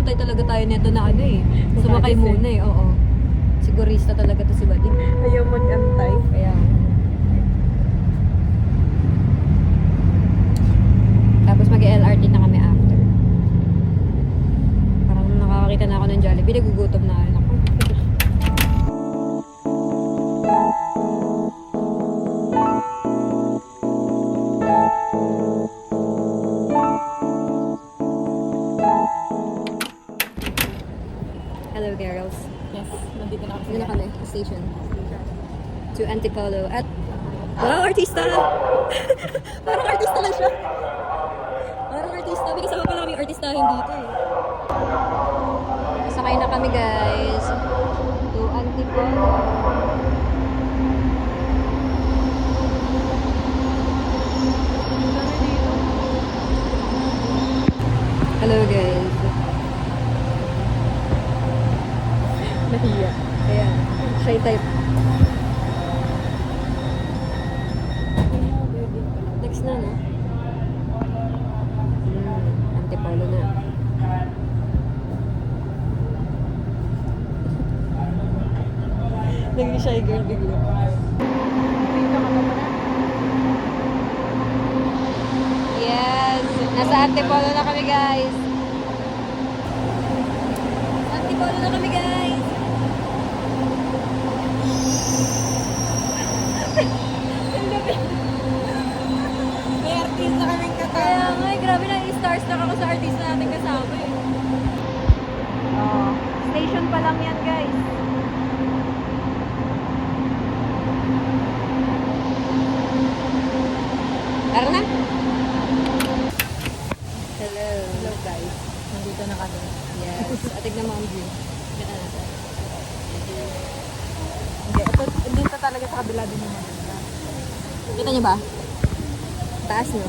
hinihintay talaga tayo neto na ano eh. Sumakay muna eh, oo. Sigurista talaga to si Bading. Ayaw mag-antay. Kaya. Tapos mag-LRT na kami after. Parang nakakakita na ako ng Jollibee, nagugutom na rin ako. Hello girls. Yes, nandito na ako. Dito na kami, station. To Antipolo. At, wow, artista! Parang artista lang siya. Parang artista. May kasama pala kami artistahin dito eh. Sakay na kami guys. To Antipolo. Hello guys. Nahiya. Ayan. Shy type. Next na, no? Antipolo na. Naging shy girl bigla. Yes! Nasa Antipolo na kami, guys. Antipolo na kami, guys. May artista kaming Kaya kasama. nga, grabe na i-starstruck ako sa artist natin kasama eh. Station pa lang yan, guys. Tara na. Hello. Hello guys. Nandito na kami. Yes. Atig na Mom View. Kita natin. Hindi, dito talaga sa kabila din yung maganda. Kita niyo ba? Taas, no?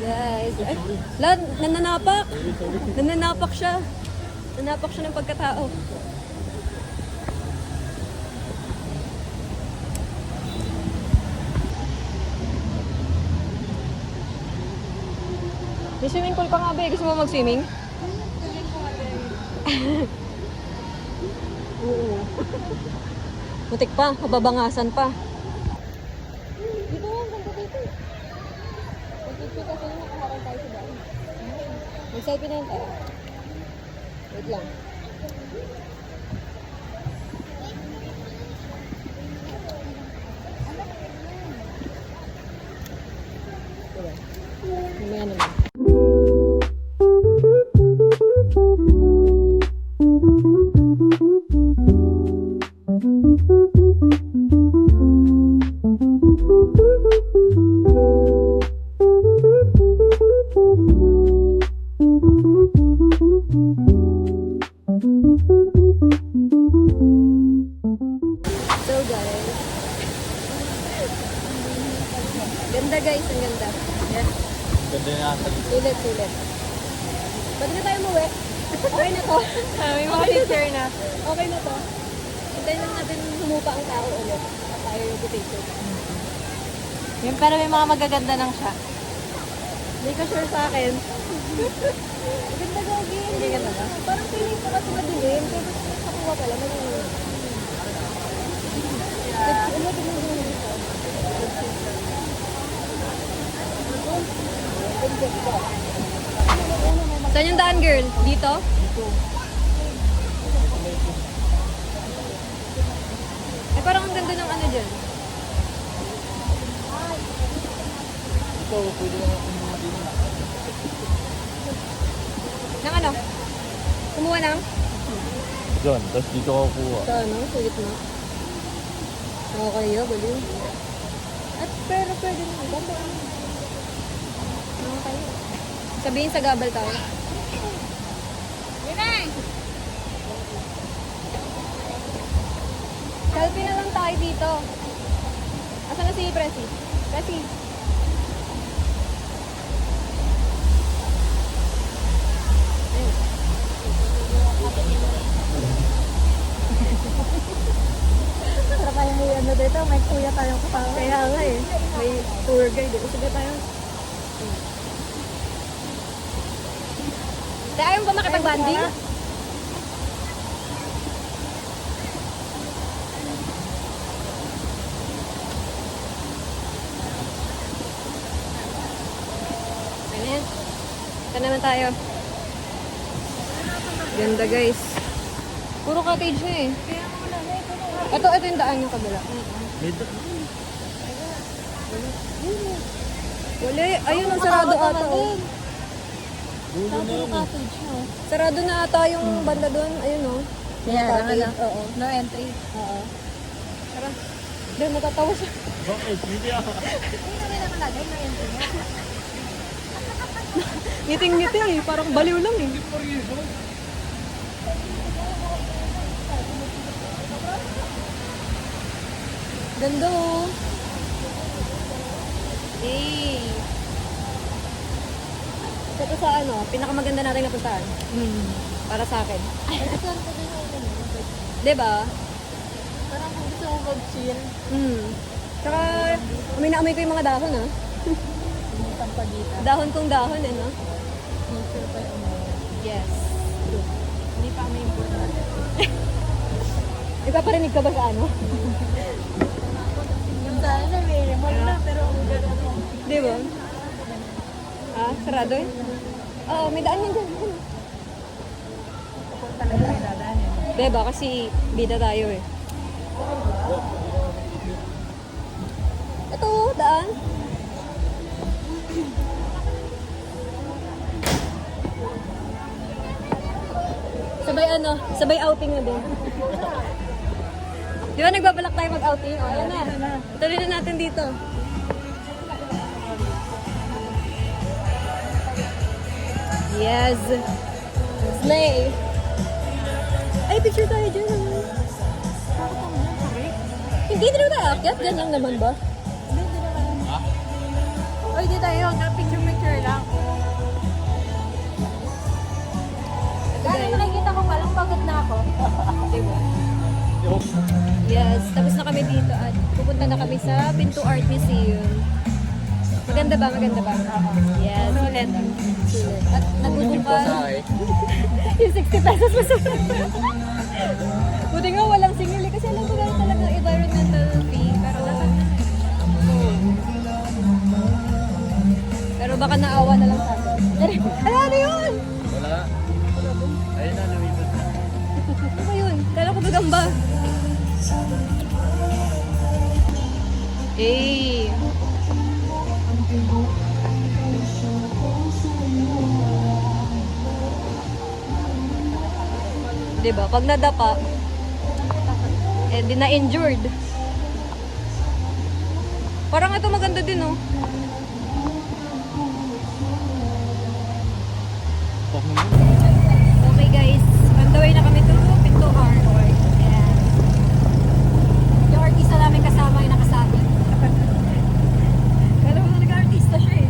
Guys. Ay, Lad, nananapak. Nananapak siya. Nanapak siya ng pagkatao. May swimming pool pa nga ba? Gusto mo mag-swimming? Oo. Mutik pa, mababangasan pa. Dito nga, ganda dito. Mag-picture kasi yung nakaharang tayo sa daan. Mag-selfie na yun tayo. Wait lang. Diba? Mamaya naman. So guys, ganda guys, ang ganda. Yes. Ganda na sa Sulit, sulit. Pwede na tayo umuwi? Okay na to. May mga picture na. Okay na to. Hintayin lang natin humupa ang tao ulit. At tayo yung picture. Yan, pero may mga magaganda lang siya. Hindi ka sure sa akin. Ganda gagi. Hindi ganda ba? Parang feeling ko kasi madilim. Pero sa kuha pala, madilim. Ano, tignan mo dito. Saan yung daan, girl? Dito? Eh, parang ang ganda ng ano dyan. ito, pwede na natin mga din. Nang ano? Kumuha ng? Diyan, tapos dito ako kuha. Sa ano? Sa gitna. Okay, baliw. At pero pwede na. Ganda ano. Okay. Sabihin sa gabal tayo. Selfie na lang tayo dito. Asan na si Presi? Presi. Ayun. Para tayo may ano dito, may kuya tayong kasama. Kaya nga eh. May tour guide. Sige tayo. Kaya ayaw ba makipag-banding? Ano yan? Ito naman tayo. Ganda guys. Puro cottage na eh. Ito yung daan yung kabila. Wala eh. Ayun, ang sarado ata. Oh. Cottage, no? Sarado na ata yung banda doon. Ayun oh. Kaya, Cottage. Oo. no entry. Oo. Tara. Doon natatawa siya. Bakit? Hindi ako. Hindi namin nakalagay, no entry nga. Ngiting-ngiti eh. Parang baliw lang eh. Ganda oh. Eh. Ito sa ano, pinakamaganda natin napuntahan. Para sa akin. Saan ko din ako yun? Diba? Parang kung gusto ko mag-chill. Tsaka, amoy na amoy ko yung mga dahon ah. Yung pampagita. Dahon kong dahon eh no? Nature pa yung mga. Yes. Hindi pa kami important. Ipaparinig ka ba sa ano? Yung sana may remote na, pero ang gano'n mo. Di ba? Ah, sarado eh? Oo, may daan yan dyan. Pupunta lang kami dadaan yun. Diba? Kasi bida tayo eh. Ito, daan. Sabay ano, sabay outing na din. Di ba nagbabalak tayo mag-outing? O, ayan na. Tuloy na natin dito. Yes. Slay. Ay, picture tayo dyan. Hindi na tayo akyat. Dyan lang naman ba? Hindi naman. Oy, di tayo. Picture-picture lang. Dahil nakikita ko palang pagod na ako. Diba? Yes, tapos na kami dito at pupunta na kami sa Pinto Art Museum. Maganda ba? Maganda ba? Yes, maganda. At nagbubukas. Yung 60 pesos pa sa buti nga walang singil eh, kasi alam ko gano'n talaga environmental fee. Pero baka naawa na lang sa atin. Ano yun? Wala. Ayun na, lumipad na. Ano ba yun? Kala ko gagamba. Eh. Diba? Pag nadapa, eh di na-injured. Parang ito maganda din, oh. Okay guys, on the way na kami to Pinto Art. Ayan. Yung artista namin kasama yung nakasama. Kala mo nag-artista siya eh.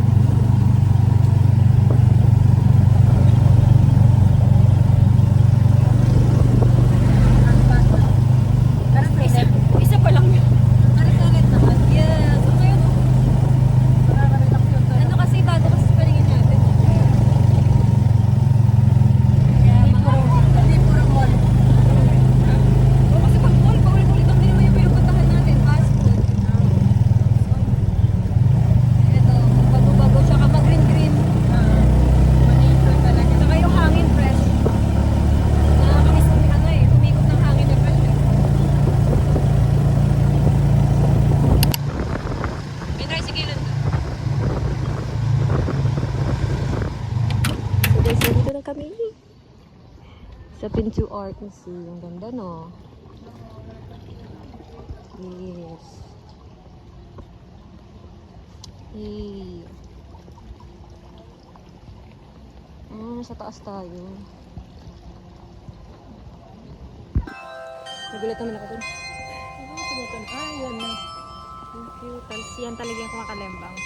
Isa pa lang yun. Yes, okay yun. Ano kasi bago kasi sa palingin natin. Hindi puro mall. Oo, kasi pag mall, paulit-ulit ang din naman yung pinupuntahan natin. Fast food. Ito, bago-bago. Tsaka mag-green-green. Manicure talaga. Tsaka yung hangin fresh. Nakakamiss kami ano eh. Humikot ng hangin na fresh eh. May tricycle doon. So guys, nandito na kami. Sa Pinto Art Museum. Ang ganda no? Yes. Hey. Nasa taas tayo. Nagulat naman ako dun. Yan na. Thank you. Tapos yan talaga yung kumakalembang.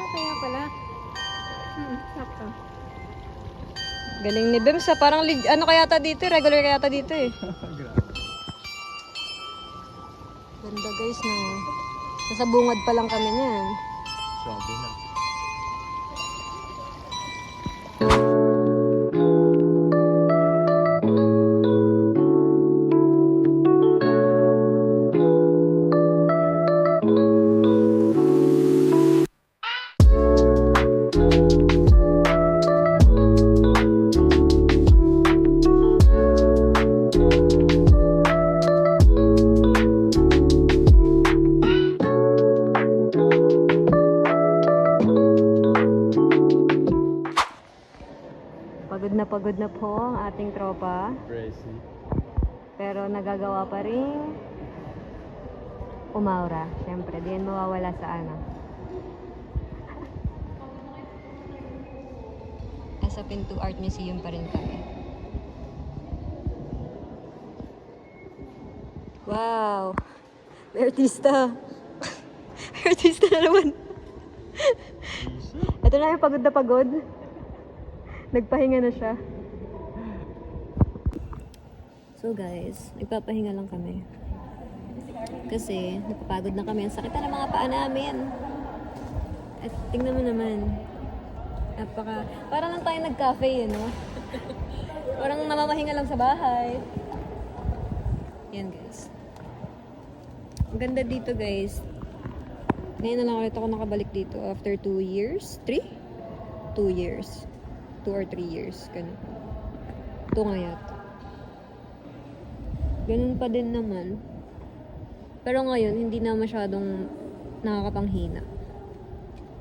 Kaya pala. Sakto. Galing ni Bem sa parang ano kayata dito, regular kayata dito eh. Ganda guys no. Nasa bungad pa lang kami niyan. Sabi na. pagod na po ang ating tropa. Crazy. Pero nagagawa pa rin umaura. Siyempre, di yan mawawala sa ano. Nasa Pinto Art Museum pa rin kami. Wow! May artista! May artista na naman! Ito na yung pagod na pagod. Nagpahinga na siya. So guys, nagpapahinga lang kami. Kasi napapagod na kami. Ang sakit na ng mga paa namin. At tingnan mo naman. Parang lang tayo nag-cafe, no? Parang namamahinga lang sa bahay. Yan guys. Ang ganda dito guys. Ngayon na lang ulit ako nakabalik dito after 2 years. 3? 2 years. 2 or 3 years. Ganun. 2 nga yata. Ganun pa din naman. Pero ngayon, hindi na masyadong nakakapanghina.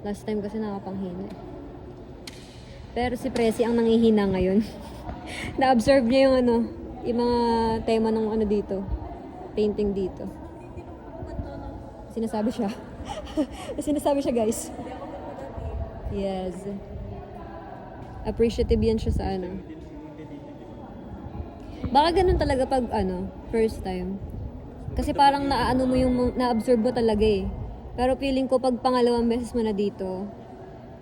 Last time kasi nakakapanghina. Pero si Presi ang nangihina ngayon. Na-absorb niya yung ano, yung mga tema ng ano dito. Painting dito. Sinasabi siya. Sinasabi siya guys. Yes. Appreciative yan siya sa ano. Baka ganun talaga pag ano, first time. Kasi parang naaano mo yung, na-absorb mo talaga eh. Pero feeling ko pag pangalawang beses mo na dito,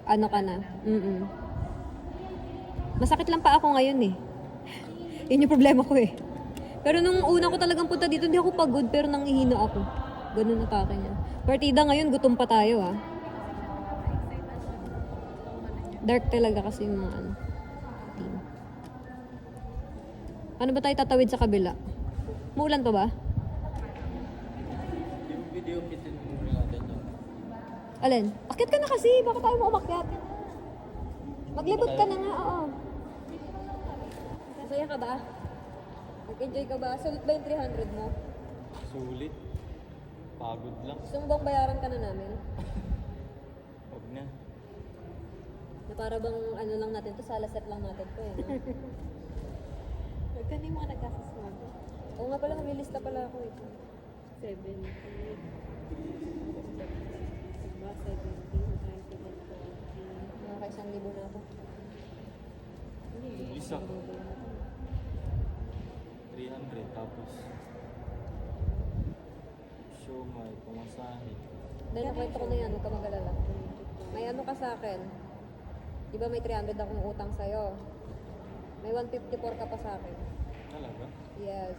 ano ka na. Masakit lang pa ako ngayon eh. Yun yung problema ko eh. Pero nung una ko talagang punta dito, hindi ako pagod pero nangihina ako. Ganun atake niya. Partida ngayon, gutom pa tayo ah. Dark talaga kasi yung mga ano. Team. Ano ba tayo tatawid sa kabila? Muulan pa ba? Yung video pitin mo natin yun. Alin? Akit ka na kasi. Baka tayo mo umakyat. Maglibot ka na nga, oo. Masaya ka ba? Nag-enjoy ka ba? Sulit ba yung 300 mo? Sulit. Pagod lang. Gusto mo bang bayaran ka na namin? Huwag na. Na para bang ano lang natin to, salaset lang natin to eh. No? Huwag ka na yung mga nagkakaswag. Oo nga pala, may lista pala ako eh. 7, 8, diba? 17, 20, Mga kaisang libo na ako. Isa. 300 tapos show may pumasahe. Dahil nakwento ko na yan, huwag ka mag-alala. May ano ka sa akin. Di ba may 300 akong utang sa'yo? May 154 ka pa sa akin. Talaga? Yes.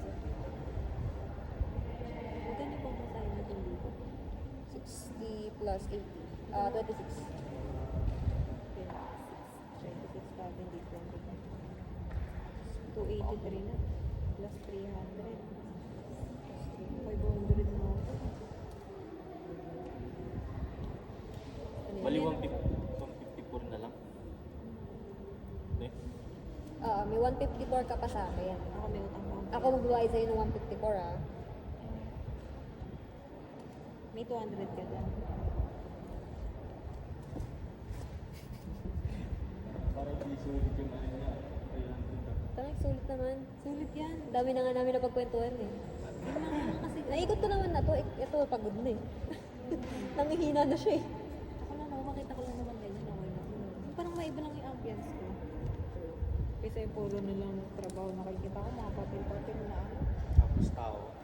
Magkano pang masahe natin dito? 60 plus 80. 26. 26,000 dito. 283 na. Plus 300. 500 na ako. Bali 154 na lang. Okay. May 154 ka pa sa akin. Ako may utang pa. Ako magbabayad sa'yo ng 154 ah. May 200 ka dyan. Parang di sulit yung ano niya. 300. Tangik, sulit naman. Sulit yan. Dami na nga namin napagkwentuhan eh. Kasi Naikot ko naman na to. Ito, pagod na eh. Nangihina na siya eh. ako lang naman, makita ko lang naman ganyan. Okay na. Parang maiba lang yung ambience ko. Kaysa yung puro na lang trabaho nakikita ko, mga papel-papel na ano. Tapos tao.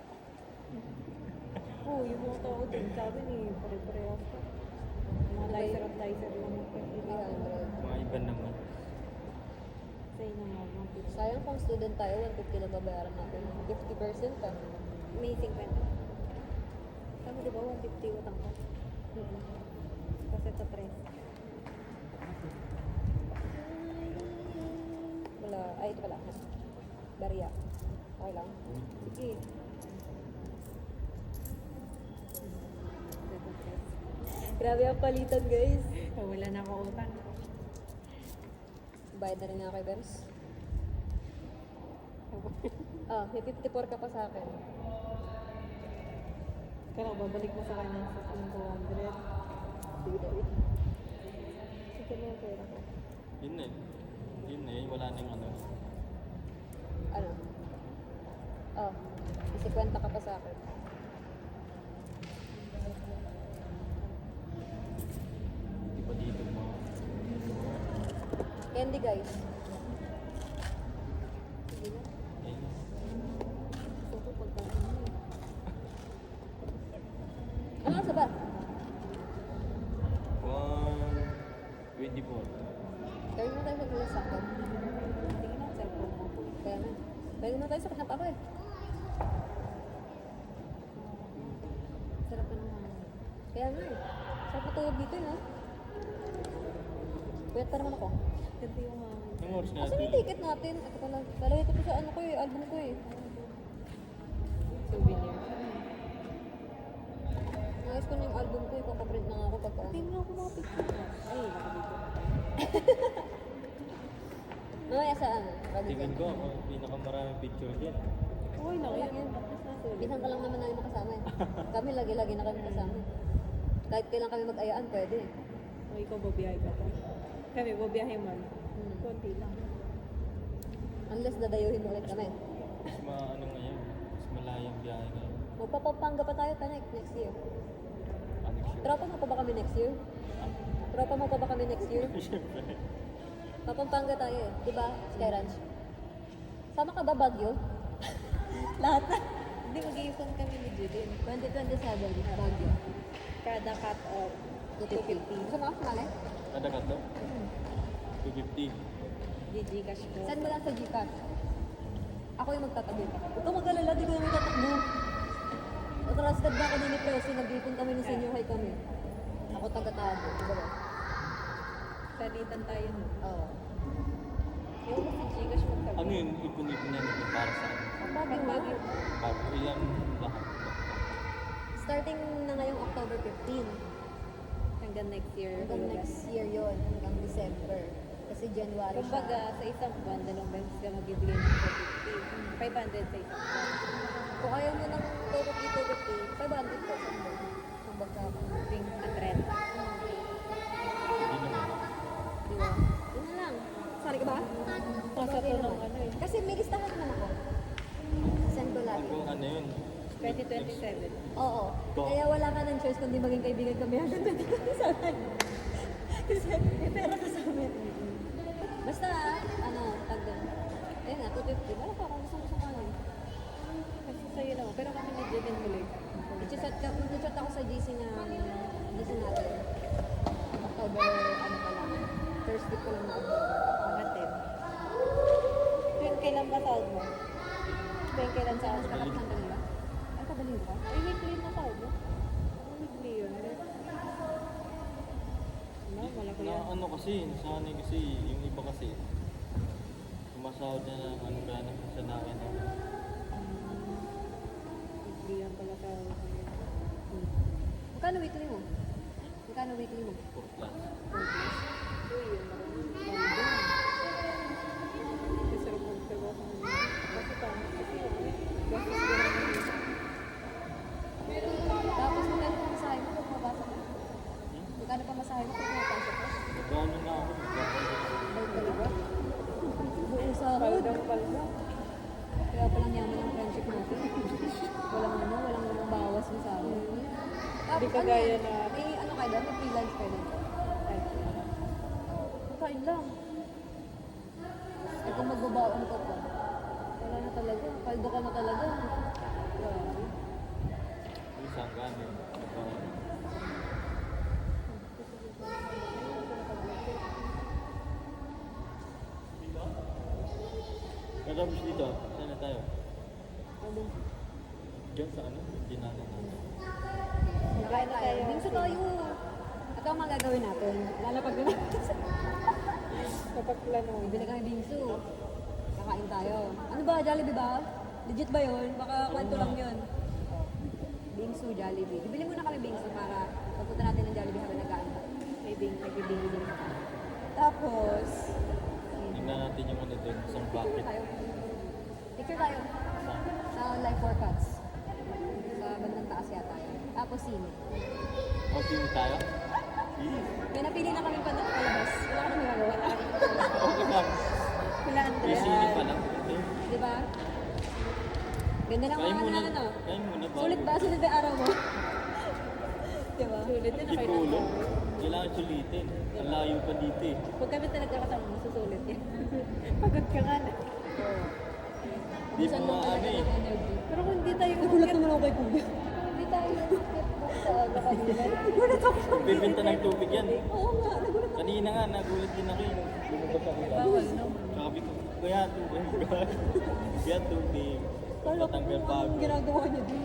Oo, yung mga tao din, sabi ni pare-parehas ko. Mga licer at licer lang yung pag-ibig. 300. Mga iba naman. Sa'yo na nga, mga tips. Sayang kung student tayo, 150 lang babayaran natin. 50% pa. May 50. Sabi di ba, 150 utang ko? Kasi ito 3. Wala. Ay, ito pala. Barya. Okay lang. Sige. Grabe ang palitan, guys. Wala na ako utang. Bayad na rin nga kay Bems. May 54 ka pa sa akin. Kaya babalik mo sa kanya sa 200. Sige, David. Sige na yung pera ko. Yun na eh. Yun na yun, wala nang ano. Ano? Oh, kasi kwenta ka pa sa akin. Hindi pa dito mo. Candy guys. Sige na. Ayun. Gusto ko pagkain mo eh. Ano sa ba? 1:24. Gawin mo tayo mag-ulas sakto. Tingin ang cellphone mo. Kaya na. Gawin mo tayo sa kanap ako eh. Sarap pa naman. Kaya nga eh. Sarap matulog dito eh, no? Puyat pa naman ako. Ganti yung mga... Anong oras na Asan yung ticket natin? Ito pala. Lalagay ko to sa ano ko eh, album ko eh. souvenir. Nais ko na yung album ko eh, papaprint na nga ako pagka ano. Tingnan ako mga picture mo. Ay, baka dito. Mamaya saan? Tingin ko ako, pinakamaraming picture dyan. Okay lang Wala yan. yan. At least nasa ulit. Minsan ka lang naman namin makasama eh. Kami lagi-lagi na kami kasama eh. Kahit kailan kami mag-ayaan, pwede eh. O ikaw babiyahe ka pa. Kami babiyahe man. Hmm. Konti lang. Unless dadayuhin mo ulit kami. Mas ano ngayon, mas malayang biyahe ngayon. Magpapapanga pa tayo next year. Ano siya? Tropa mo pa ba kami next year? Tropa mo pa ba kami next year? Siyempre. Papampanga tayo eh. Diba? Sky Ranch. Sama ka ba Baguio? Lahat na. Hindi, mag-iipon kami ni Judin. 2027, Baguio. Kada cut off. 250. Gusto mo ka sumali? Kada katlo? 250. GG cash ko. Send mo lang sa Gcash. Ako yung magtatabi. Huwag ka mag-alala, di ko naman tatakbo. Trusted na ako ni Presi, nag-ipon kami ng senior high kami. Ako taga-tago, di ba? Salitan tayo no. Oo. Yung mo si Gcash magtabi. Ano yun, ipon-ipon yan ito para sa ano? Bago nga. Bago ilang lahat. Starting na ngayong October 15. Hanggang next year. Hanggang next year yon, hanggang December. Kasi January Kumbaga, sa isang buwan, dalawang beses ka magbibigay ng 450. 500 sa isang buwan. Kung ayaw nyo ng 250, 500 po sa buwan. Kung baka ako. Ring at rent. Hindi naman. Di ba? Yun na lang. Sorry ka ba? Nasa Okay to naman. ng ano eh. Kasi may listahan naman ako. Send ko lagi. Ako ano yun? 2027. Oo. Kaya wala ka ng choice kundi maging kaibigan kami hanggang 2027. Kasi may pera ka sa amin. Basta, ano, tag doon. Ayun nga, 250. Wala pa akong gusto ka nun. Kasi sa'yo naman. Pero kami ni Judin tuloy. I-chat ako sa GC na GC natin. October, ano pa lang. First week ko lang na October. Pangatid. Tuwing kailan ba tawag mo? Tuwing kailan sa Saan mas kakat ng kanila? Ay, kadaling ka? Ay, weekly na tawag mo. Ano weekly yun? Ano, malaki Na yan. ano kasi, nasanay kasi, yung iba kasi, sumasahod na ng ano ka na sa nakin. Weekly yan pala tawag mo. Magkano weekly mo? Magkano weekly mo? 4 plus. Uy, yun marami. Kasi sarap magtrabaho sa mga. Kasi pangit kasi yun. Gastos ko naman yun. Tapos magkano pa masahe mo kung mabasa mo? Magkano pa masahe mo kung mabasa mo? Magkano na ako? Balik talaga? Buong sa road. Paldang. Kaya palang yaman ang friendship natin. Walang bawas mo sa akin. Tapos, Di kagaya ano yan? na- May ano kayo doon? May freelance kayo doon? Kain lang. Eh kung magbabaon ka pa, wala na talaga. Paldo ka na talaga. Grabe. Isang gano. Katapos dito, saan na tayo? Diyan sa ano? Dinana natin. Nakain tayo. Bingso tayo. Ito ang mga gagawin natin. Lalapag na natin. Kapag plano. Bibili kami bingso. Kakain tayo. Ano ba? Jollibee ba? Legit ba yun? Baka kwento lang yun. Bingso, Jollibee. Bibili muna kami bingso para pagpunta natin ng Jollibee habang nagkaan. May nagbibingin. Tapos, Tingnan natin yung ano doon, isang picture bucket. tayo. Picture tayo. Saan? Sa live forecast. Sa bandang taas yata yun. Tapos sine. Okay tayo? May napili na kami palabas. Wala ka na may magawa. Okay lang. Ganda ng Kain mga muna. ano. Kain muna. bago. Sulit ba? Sulit ba yung araw mo? Diba? Sulit din, Di nakita pulo. ko. Kailangan sulitin. Ang layo pa dito eh. Pag kami talaga kasama, masusulit yan. Pagod ka nga na. Di pa Saan lang maano talaga eh. ng energy. Pero kung hindi tayo Nagulat naman ako kay Kuya. hindi tayo sa ano kanina. Nagulat ako. Bibinta ng tubig yan. Oo nga, nagulat ako. Kanina nga, nagulat din ako yung lumabas ako lang. Bawal naman. Sabi ko, kaya tubig. Kaya tubig. Kala ko Patanggal kung pa anong ginagawa niya din.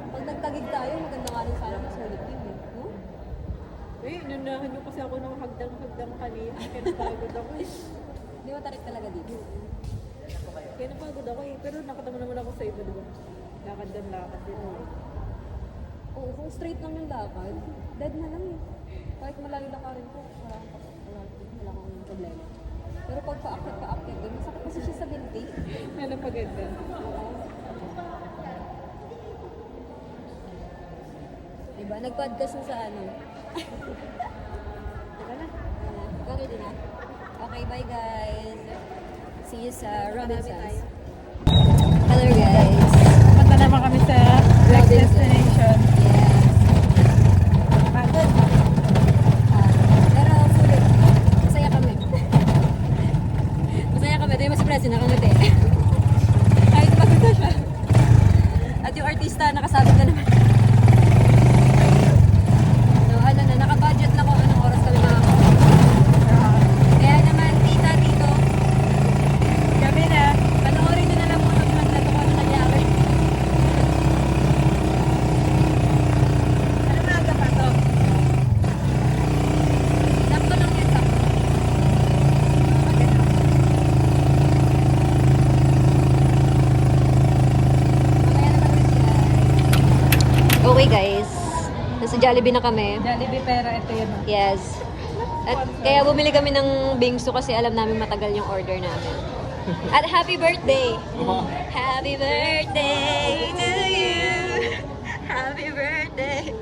Pag nagtagig tayo, maganda nga rin sana masulit din eh. No? Eh, inunahan nyo kasi ako ng hagdang-hagdang kanina. Kaya napagod ako eh. Hindi mo tarik talaga dito. Kaya napagod ako eh. Pero nakatama naman ako sa iba, di ba? Lakad dan lakad din. Oo, kung straight lang yung lakad, dead na lang eh. Kahit malayo lakarin ko, wala akong problema. Pero pag paakyat doon, masakit kasi siya sa binti. Ano paganda? Diba? Nag-podcast na sa ano. Teka na. Okay din na. Okay, bye guys. See you sa Robinsons. Hello guys. Punta naman kami sa next destination. Yes. Pagod. Pero sulit. Masaya kami. Masaya kami. Ito yung mas presi, nakangiti. Kahit pagod na siya. At yung artista, nakasabit na naman. So, ano na, nakabudget na kung anong oras kami makakawa. Kaya naman, tita, tito, Kami na. panoorin nyo na lang muna kung ano nangyari. Ano maaga pa to? Sakto lang yan, sakto. Maganda. Mamaya naman ulit, guys. Okay guys, nasa Jollibee na kami. Jollibee pera, ito yun. Yes. At kaya bumili kami ng bingsu kasi alam namin matagal yung order namin. At happy birthday! Happy birthday to you! Happy birthday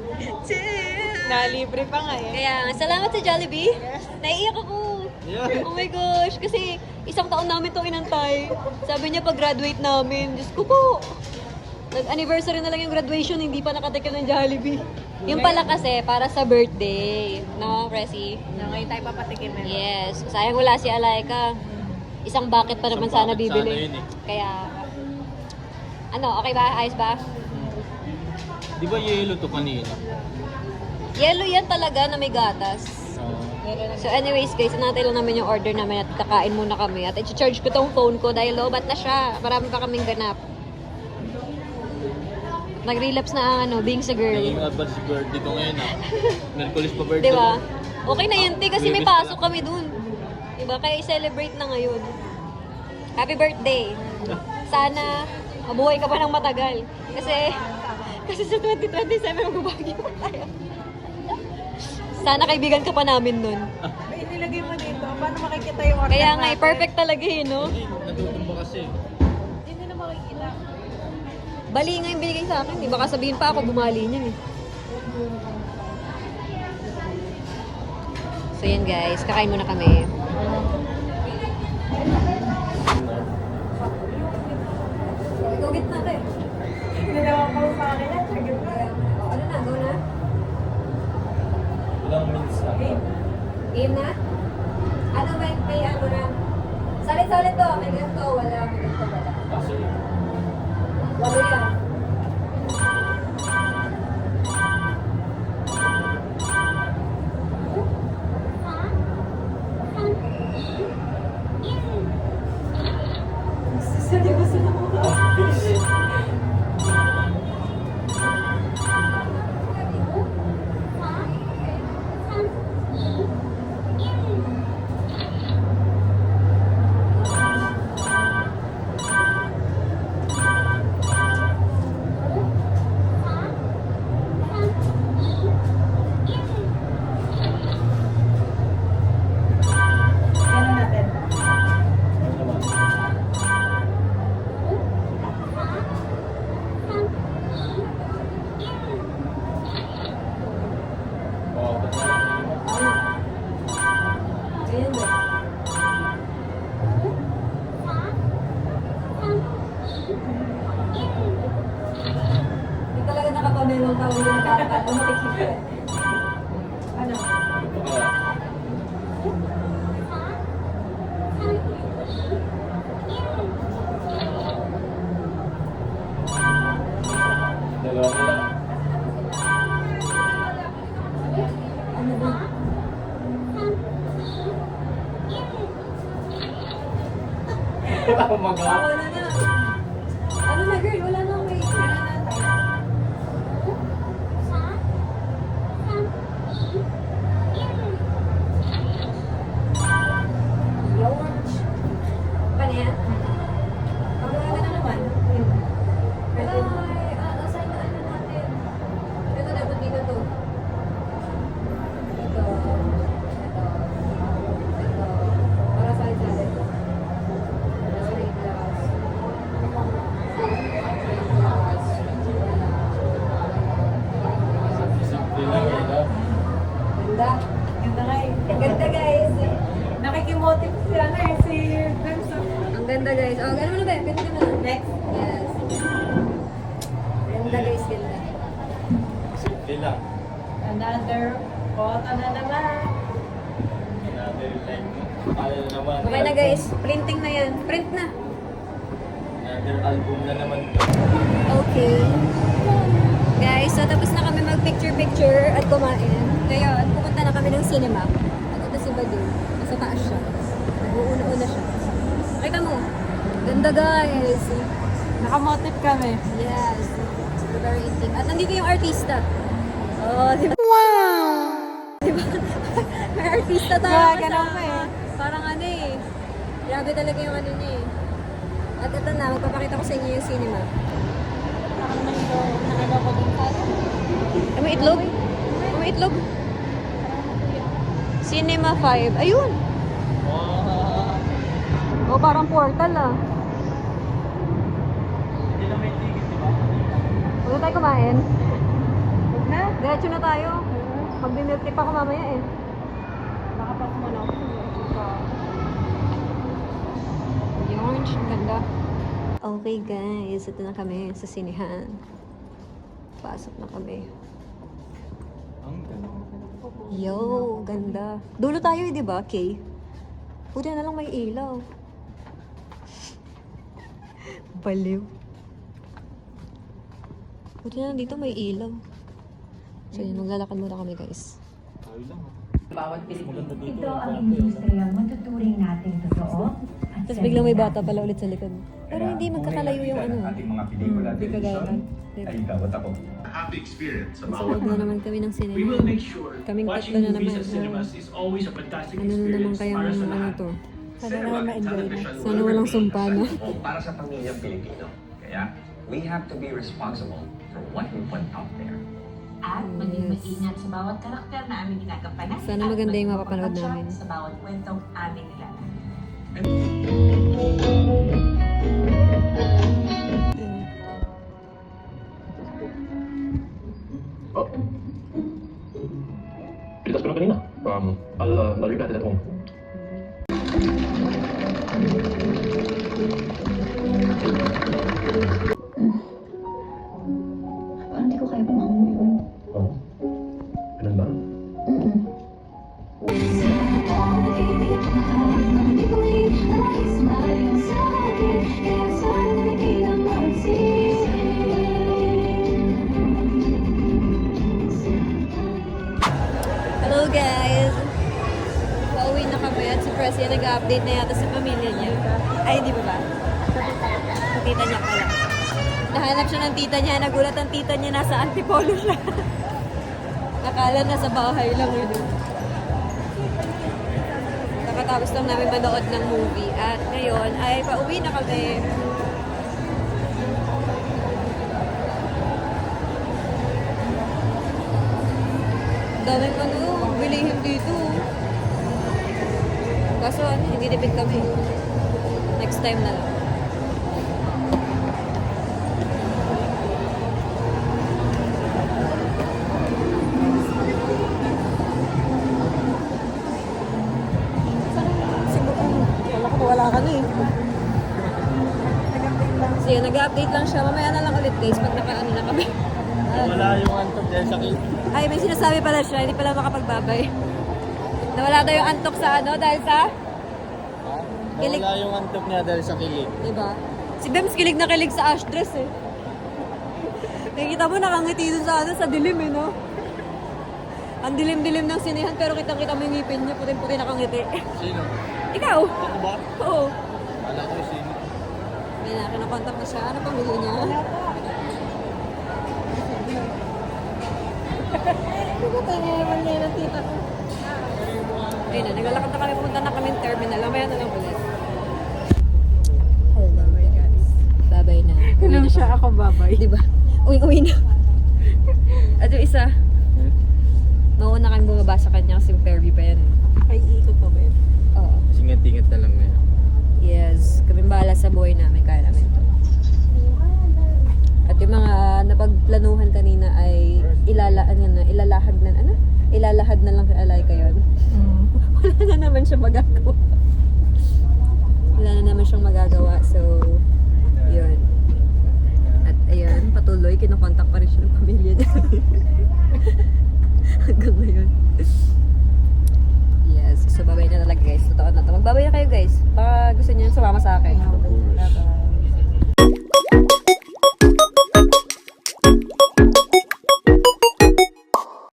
to you! Nalibre pa nga eh. Kaya nga, salamat sa Jollibee. Naiiyak ako. Yeah. Oh my gosh, kasi isang taon namin itong inantay. Sabi niya pag-graduate namin, Diyos ko po. Nag-anniversary na lang yung graduation, hindi pa nakatikim ng Jollibee. Yung pala kasi, para sa birthday. No, Presi? No, ngayon tayo papatikim eh. Yes. Sayang wala si Alaika. Isang bucket pa naman Isang sana bucket bibili. sana yun eh. Kaya, ano, okay ba? Ayos ba? Di ba yellow to kanina? Yellow yan talaga na may gatas. So anyways guys, natay lang namin yung order namin at kakain muna kami. At i-charge ko tong phone ko dahil lobat na siya. Marami pa kaming ganap. Nag-relapse na ang ano, being sa girl. Naging advance birthday ko ngayon ah. Merkulis pa birthday Di ba? ko. Okay na yun, te, kasi may pasok kami dun. Diba? Kaya i-celebrate na ngayon. Happy birthday! Sana mabuhay ka pa ng matagal. Kasi sa 2027 magbabagyo pa tayo. Sana kaibigan ka pa namin nun. May inilagay mo dito. Paano makikita yung order Kaya nga, natin? perfect talaga eh, no? Hindi, natutumba kasi. Hindi na makikita. Bali nga yung binigay sa akin, eh. Baka sabihin pa ako, bumali niyan eh. So yan guys, kakain muna kami. Go get natin. Ginawa ko sa akin yan. Sige pa. Ano na, go na? Ilang minutes na. Game na? Ano may ano na? Salit-salit to, may ganito, wala, may ganito, wala. Kasi, Walo lang. Seryoso na ako. naman pa ulit na dapat. Pumatik siya. Ano? Dalawa na lang. Ano ba? Oh my God. Wala na. Ano na girl? Wala na akong wait. Wala na tayo. George. Paano yan? Pag-uwaga na naman. Wala. Assign na ano natin. Ito dapat dito to. Ito. Ito. Ito. Para sa natin. Simple lang yun, no? Ganda. Ganda nga eh. Ganda guys. Nakikimotive si ano eh, si Benson. Ang ganda guys. Oh, gano'n mo na ba? Ganda mo na. Next. Yes. Ganda guys, ganda. Simple lang. Another photo na naman. Another time. Kaya na naman. Okay na guys. Printing na yan. Print na. Another album na naman. Okay. Guys, so tapos na kami mag-picture-picture at kumain. Ngayon, pupunta na kami ng cinema. At ito si Badu. Nasa taas siya. Nag-uuna-una siya. Kita mo. Ganda guys. Nakamotive kami. Yes. Very intimate. At nandito yung artista. Oh, di ba? Wow! Di ba? May artista tayo Yeah, kasama. ganun pa eh. Parang ano eh. Grabe talaga yung ano niya eh. At ito na, magpapakita ko sa inyo yung cinema. Nakagawa ko din tayo. Ay, may itlog? May itlog? Cinema 5. Ayun! Wow! Oh, parang portal ah. Hindi na may ticket, di ba? Huwag na tayo kumain. Huwag na. Diretso na tayo. Mag-dinner trip ako mamaya eh. Nakapasok mo na ako. Yun, ang ganda. Okay guys, ito na kami sa sinihan. Pasok na kami. Ang ganda. Yo, ganda. Dulo tayo eh, di ba, Kay? Buti na lang may ilaw. Baliw. Buti na lang dito may ilaw. So yun, maglalakad muna kami guys. Tayo lang. Bawat Pilipino. Maganda dito. Ito ang industriyang matuturing natin totoo. at Tapos biglang may bata seryoso. pala ulit sa likod. Pero hindi magkakalayo yung ano. ating mga pelikula at Hindi kagaya telebisyon ng- ay ikaw at ako. happy experience sa Sa bawat loob na naman kami ng cinema. We will make sure Kaming watching tatlo na movies naman. at cinemas is always a fantastic Ano na naman experience kayang para sa ano lahat. to? Sana naman ma-enjoy na. Sana walang sumpa na. O para sa pamilyang Pilipino. Kaya, we have to be responsible for what we put out there. At maging maingat sa bawat karakter na aming ginagampanan. Sana at maganda yung maging mapapanood mapagpansya namin. Sa bawat kwentong aming nilalang. Oh. Pitas ko lang kanina. I'll regret it at home. Parang hindi ko kaya pumangon yun. Oh. Ganun ba? Hello guys! Pauwi na kami at si Precia nag-update na yata sa pamilya niya. Ay, hindi ba ba? Sa tita niya pala. Nahanap siya ng tita niya. Nagulat ang tita niya nasa Antipolo siya. Nakala nasa bahay lang yun. Nakatapos lang namin manood ng movie. At ngayon ay pauwi na kami. Daming ano, bilihin dito. Kaso ano, hindi dipid kami. Next time na lang. Wala ko wala ka na eh. So yun, nag-update lang siya. Mamaya na lang ulit guys pag nakaano na kami. Wala yung antok dahil sa kilig. Ay, may sinasabi pala siya, hindi pala makapagbabay. Nawala daw yung antok sa ano dahil sa, Kilig. Wala yung antok niya dahil sa kilig. diba? Si Bems kilig na kilig sa Ash dress eh. Nakikita mo nakangiti dun sa ano, sa dilim eh, no? Ang dilim-dilim ng sinihan pero kitang-kita mo yung ngipin niya, puting-puti nakangiti. Sino? Ikaw? Ako ba? Oo. Wala ko sino. May na, kinakontak na siya. Ano pang huli niya? Nagkatay niya naman niya ng tita ko. Ayun na, naglalakad na kami, pumunta na kami terminal. Mamaya na lang ulit. Hello guys. Babay na. Uwi na siya, ako babay. Diba? Uwi na. At yung isa, mauna kami bumaba sa kanya kasi Fairview pa yan. Ay, iikot pa ba yun? Oo. Singat-ingat na lang ngayon. Yes, kami bahala sa buhay namin, kaya namin to. At yung mga napagplanuhan kanina ay ilalahad na lang kay Alay kayon. Wala na naman siya magagawa. Wala na naman siyang magagawa, so yun. At ayun, patuloy, kinokontak pa rin siya ng pamilya niya. Hanggang ngayon. Yes, so babay na talaga guys. Totoo na to. Magbabay na kayo guys. Baka gusto niyo sumama sa akin.